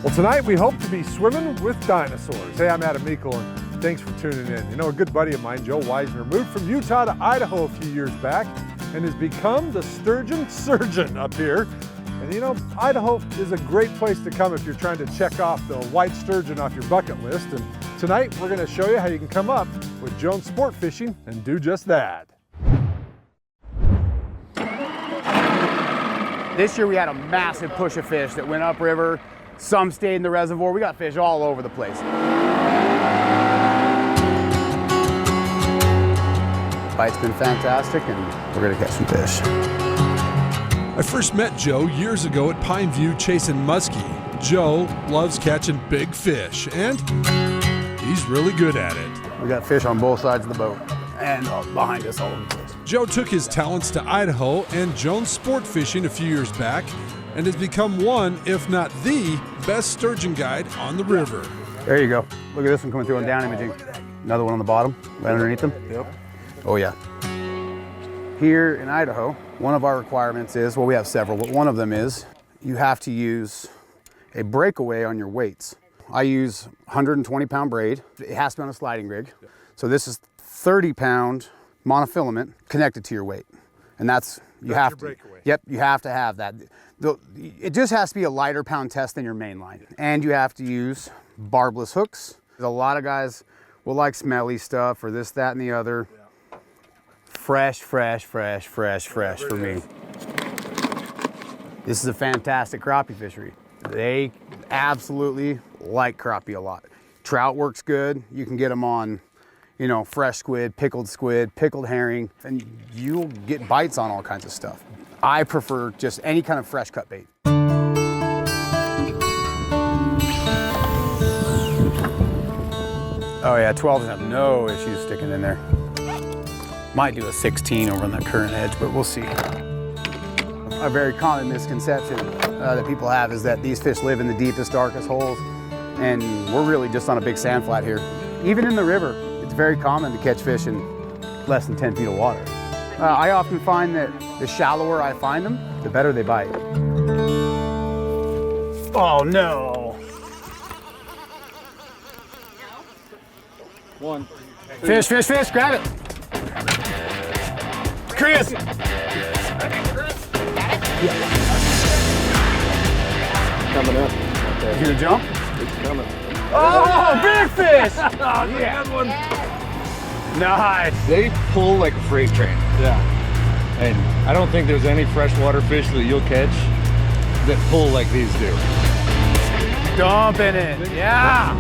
Well, tonight we hope to be swimming with dinosaurs. Hey, I'm Adam Meikle, and thanks for tuning in. You know, a good buddy of mine, Joe Weisner, moved from Utah to Idaho a few years back and has become the sturgeon surgeon up here. And you know, Idaho is a great place to come if you're trying to check off the white sturgeon off your bucket list. And tonight we're going to show you how you can come up with Jones Sport Fishing and do just that. This year we had a massive push of fish that went upriver. Some stayed in the reservoir. We got fish all over the place. Bite's been fantastic, and we're gonna catch some fish. I first met Joe years ago at Pine View chasing muskie. Joe loves catching big fish, and he's really good at it. We got fish on both sides of the boat and behind us all over the place. Joe took his talents to Idaho and Jones Sport Fishing a few years back and has become one, if not the, best sturgeon guide on the river. There you go. Look at this one coming through on down imaging. Another one on the bottom, right underneath them. Yep. Oh yeah. Here in Idaho, one of our requirements is, well, we have several, but one of them is you have to use a breakaway on your weights. I use 120-pound braid. It has to be on a sliding rig. So this is 30-pound monofilament connected to your weight. And that's Your breakaway. Yep, you have to have that. It just has to be a lighter pound test than your main line. And you have to use barbless hooks. A lot of guys will like smelly stuff or this, that, and the other. Yeah. Fresh for me. This is a fantastic crappie fishery. They absolutely like crappie a lot. Trout works good. You can get them on, you know, fresh squid, pickled herring, and you'll get bites on all kinds of stuff. I prefer just any kind of fresh cut bait. Oh yeah, 12s have no issues sticking in there. Might do a 16 over on that current edge, but we'll see. A very common misconception that people have is that these fish live in the deepest, darkest holes, and we're really just on a big sand flat here. Even in the river, it's very common to catch fish in less than 10 feet of water. I often find that the shallower I find them, the better they bite. Oh no! One. Fish, grab it! Chris! Coming up. You gonna jump? It's coming. Oh, big fish! Oh, yeah. Good one. Nice. They pull like a freight train. Yeah. And I don't think there's any freshwater fish that you'll catch that pull like these do. Dumping it, yeah.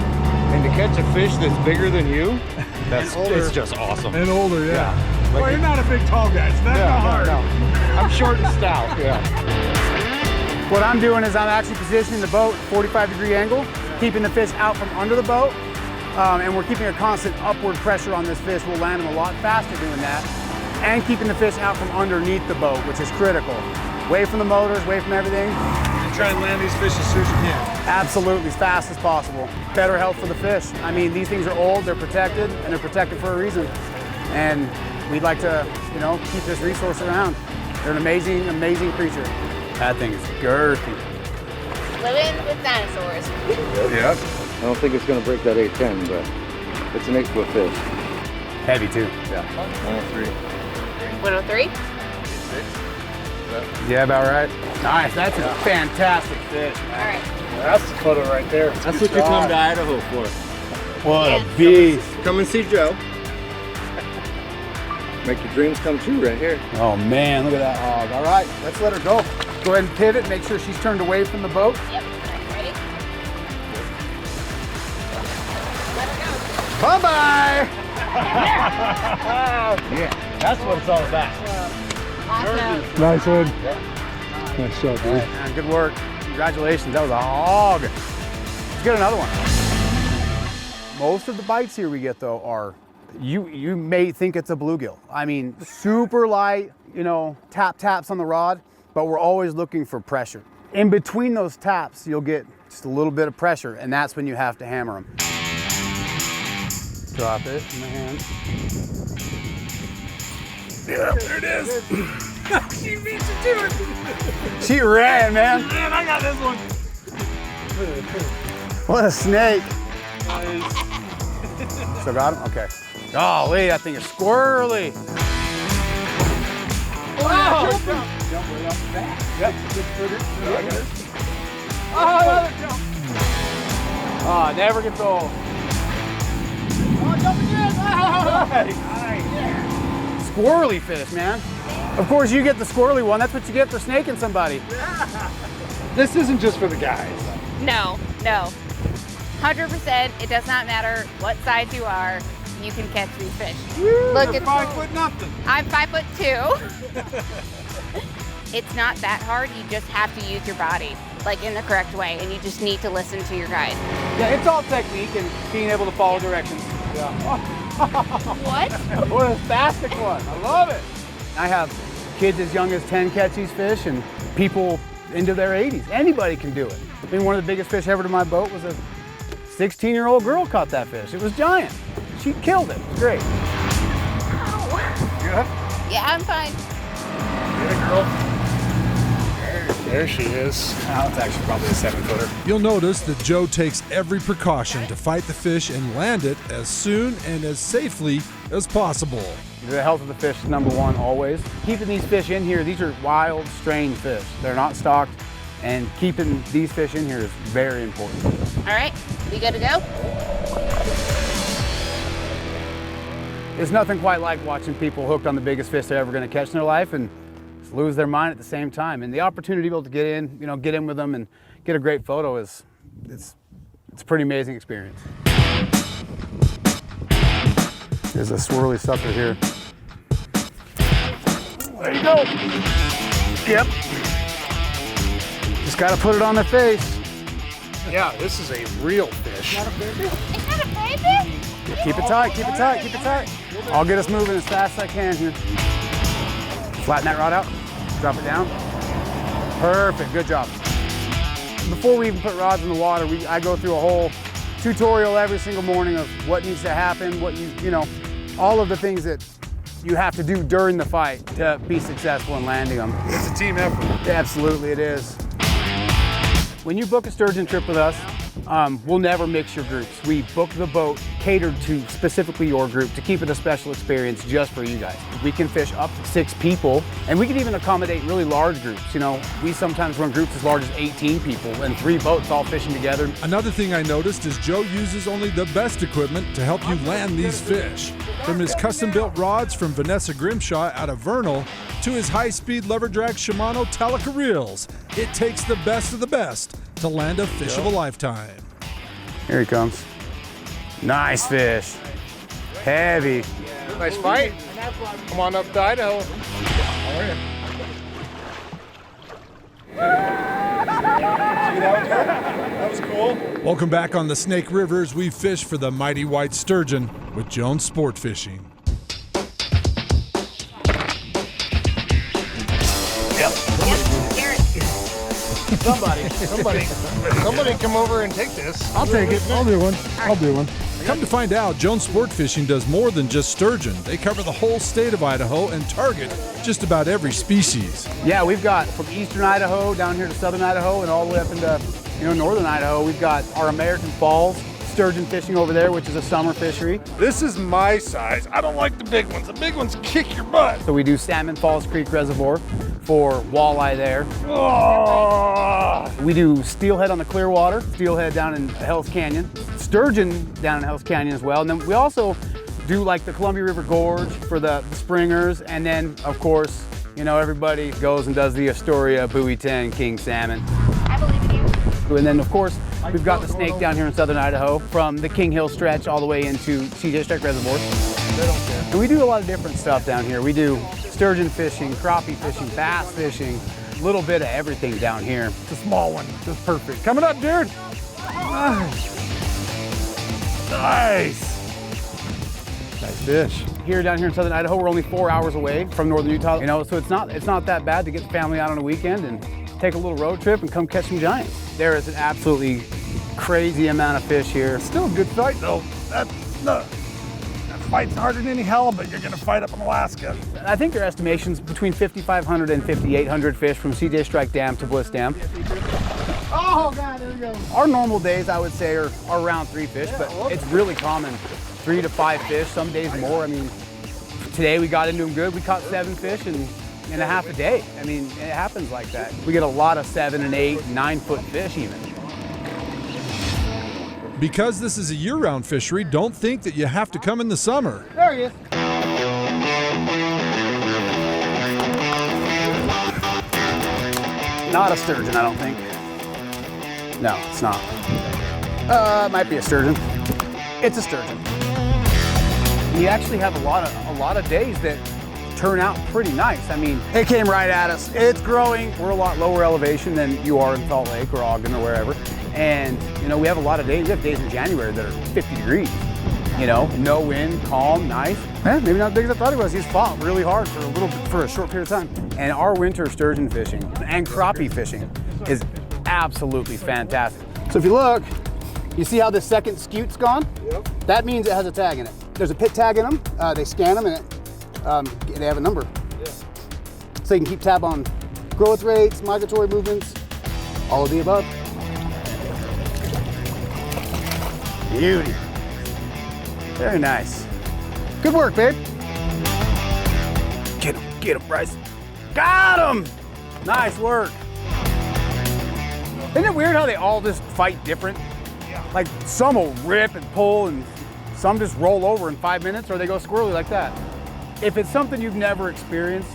And to catch a fish that's bigger than you, it's just awesome. And older, yeah. Like Well, you're not a big, tall guy, so that's not hard. No. I'm short and stout, yeah. What I'm doing is I'm actually positioning the boat 45-degree angle, keeping the fish out from under the boat, and we're keeping a constant upward pressure on this fish. We'll land them a lot faster doing that, and keeping the fish out from underneath the boat, which is critical. Away from the motors, away from everything. And try and land these fish as soon as you can. Absolutely, as fast as possible. Better health for the fish. I mean, these things are old, they're protected, and they're protected for a reason. And we'd like to, you know, keep this resource around. They're an amazing, amazing creature. That thing is girthy. Living with dinosaurs. Yeah. I don't think it's going to break that 810, but it's an 8-foot fish. Heavy too. Yeah. 103. 103? Yeah, about right. Nice, that's a fantastic fish. All right. That's the photo right there. That's what you come to Idaho for. What a beast. Come and see Joe. Make your dreams come true right here. Oh man, look at that hog. All right, let's let her go. Go ahead and pivot, make sure she's turned away from the boat. Yep. Ready? Bye-bye. Yeah, that's what it's all about. Awesome. Nice one. Nice shot, dude. Man, good work. Congratulations, that was a hog. Let's get another one. Most of the bites here we get though are, you may think it's a bluegill. I mean, super light, you know, taps on the rod, but we're always looking for pressure. In between those taps, you'll get just a little bit of pressure, and that's when you have to hammer them. Drop it in the hand. Yeah, there it is. She beat you to it. She ran, man. Man, I got this one. What a snake. Still got him? Okay. Golly, that thing is squirrely. Wow! Jump right off the back. Yep. Oh, another jump! Oh, never gets old. Oh, jump again! Nice. Squirrely fish, man. Of course, you get the squirrely one. That's what you get for snaking somebody. This isn't just for the guys. No, no. 100%, it does not matter what size you are, you can catch these fish. Look, They're it's 5 foot nothing. I'm 5'2". It's not that hard, you just have to use your body, like in the correct way, and you just need to listen to your guide. Yeah, it's all technique and being able to follow directions. What? What a spastic one. I love it. I have kids as young as 10 catch these fish and people into their 80s. Anybody can do it. I mean, one of the biggest fish ever to my boat was a 16-year-old girl caught that fish. It was giant. She killed it. It was great. Good? Yeah, I'm fine. Yeah, girl. There she is. Oh, it's actually probably a 7-footer. You'll notice that Joe takes every precaution to fight the fish and land it as soon and as safely as possible. The health of the fish is number one always. Keeping these fish in here, these are wild, strange fish. They're not stocked, and keeping these fish in here is very important. All right, we good to go? There's nothing quite like watching people hooked on the biggest fish they're ever going to catch in their life and lose their mind at the same time. And the opportunity to be able to get in with them and get a great photo it's a pretty amazing experience. There's a swirly sucker here. There you go. Yep. Just got to put it on their face. Yeah, this is a real fish. Is that a baby? Keep it tight, keep it tight, keep it tight. I'll get us moving as fast as I can here. Flatten that rod out, drop it down. Perfect, good job. Before we even put rods in the water, I go through a whole tutorial every single morning of what needs to happen, all of the things that you have to do during the fight to be successful in landing them. It's a team effort. Absolutely it is. When you book a sturgeon trip with us, we'll never mix your groups. We book the boat catered to specifically your group to keep it a special experience just for you guys. We can fish up to 6 people, and we can even accommodate really large groups. We sometimes run groups as large as 18 people and 3 boats all fishing together. Another thing I noticed is Joe uses only the best equipment to help you land these fish. From his custom-built rods from Vanessa Grimshaw out of Vernal to his high-speed lever drag Shimano Telica reels, it takes the best of the best to land a fish of a lifetime. Here he comes. Nice fish. Heavy. Nice fight. Come on up to Idaho. How are you? See, that was cool. Welcome back on the Snake River as we fish for the mighty white sturgeon with Jones Sport Fishing. Somebody come over and take this. I'll take it. I'll do one. I'll do one. Come to find out, Jones Sport Fishing does more than just sturgeon. They cover the whole state of Idaho and target just about every species. Yeah, we've got from eastern Idaho down here to southern Idaho and all the way up into northern Idaho. We've got our American Falls sturgeon fishing over there, which is a summer fishery. This is my size. I don't like the big ones. The big ones kick your butt. So we do Salmon Falls Creek Reservoir for walleye there. Oh. We do steelhead on the Clearwater, steelhead down in Hell's Canyon, sturgeon down in Hell's Canyon as well. And then we also do like the Columbia River Gorge for the springers. And then of course, everybody goes and does the Astoria, Bowie 10, King Salmon. I believe in you. And then of course, we've got the snake down here in southern Idaho from the King Hill stretch all the way into CJ Strike Reservoir. They don't care. And we do a lot of different stuff down here. We do sturgeon fishing, crappie fishing, bass fishing, a little bit of everything down here. It's a small one. Just perfect. Coming up, dude. Nice. Nice fish. Here down here in southern Idaho, we're only 4 hours away from northern Utah. So it's not that bad to get the family out on a weekend and take a little road trip and come catch some giants. There is an absolutely crazy amount of fish here. Still a good fight though. That fight's harder than any halibut you're gonna fight up in Alaska. I think their estimations between 5,500 and 5,800 fish from CJ Strike Dam to Bliss Dam. Oh God, there we go. Our normal days, I would say, are around 3 fish, but it's really common, 3 to 5 fish, some days more. I mean, today we got into them good. We caught 7 fish in a half a day. I mean, it happens like that. We get a lot of 7 and 8, 9 foot fish even. Because this is a year-round fishery, don't think that you have to come in the summer. There he is. Not a sturgeon, I don't think. No, it's not. It might be a sturgeon. It's a sturgeon. We actually have a lot of days that turn out pretty nice. I mean, it came right at us. It's growing. We're a lot lower elevation than you are in Salt Lake or Ogden or wherever. And, you know, we have a lot of days. We have days in January that are 50 degrees. You know, no wind, calm, nice. Maybe not as big as I thought he was. He's fought really hard for a short period of time. And our winter sturgeon fishing and crappie fishing is absolutely fantastic. So if you look, you see how this second scute's gone? Yep. That means it has a tag in it. There's a pit tag in them. They scan them and they have a number. Yeah. So you can keep tab on growth rates, migratory movements, all of the above. Beauty. Very nice. Good work, babe. Get him, Bryce. Got him! Nice work. Isn't it weird how they all just fight different? Like some will rip and pull and some just roll over in 5 minutes or they go squirrely like that. If it's something you've never experienced,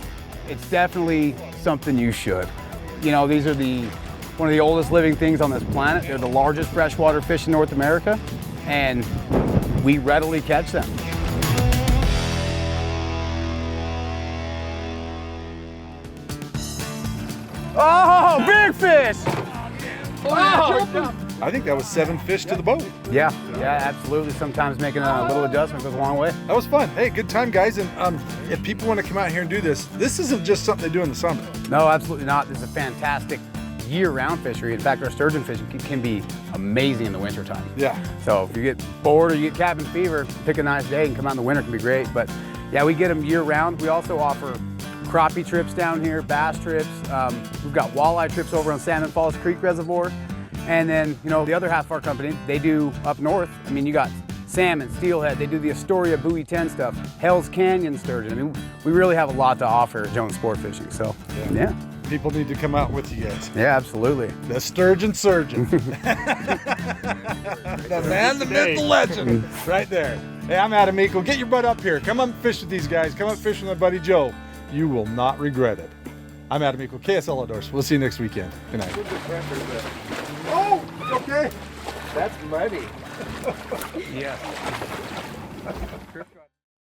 it's definitely something you should. You know, these are one of the oldest living things on this planet. They're the largest freshwater fish in North America, and we readily catch them. Oh, big fish! Oh, I think that was 7 fish to the boat. yeah, absolutely. Sometimes making a little adjustment goes a long way. That was fun. Hey, good time, guys. And if people want to come out here and do this, this isn't just something they do in the summer. No, absolutely not. This is a fantastic year-round fishery. In fact, our sturgeon fishing can be amazing in the wintertime. Yeah. So if you get bored or you get cabin fever, pick a nice day and come out in the winter, can be great. But yeah, we get them year-round. We also offer crappie trips down here, bass trips. We've got walleye trips over on Salmon Falls Creek Reservoir. And then, you know, the other half of our company, they do up north. I mean, you got salmon, steelhead, they do the Astoria Buoy 10 stuff, Hell's Canyon sturgeon. I mean, we really have a lot to offer at Jones Sport Fishing, so yeah. People need to come out with you guys. Yeah, absolutely. The Sturgeon Surgeon. The man, the myth, the legend, right there. Hey, I'm Adam Meikle. Get your butt up here. Come up and fish with these guys. Come up and fish with my buddy Joe. You will not regret it. I'm Adam Meikle, KSL Outdoors. We'll see you next weekend. Good night. Oh, okay. That's muddy. Yeah.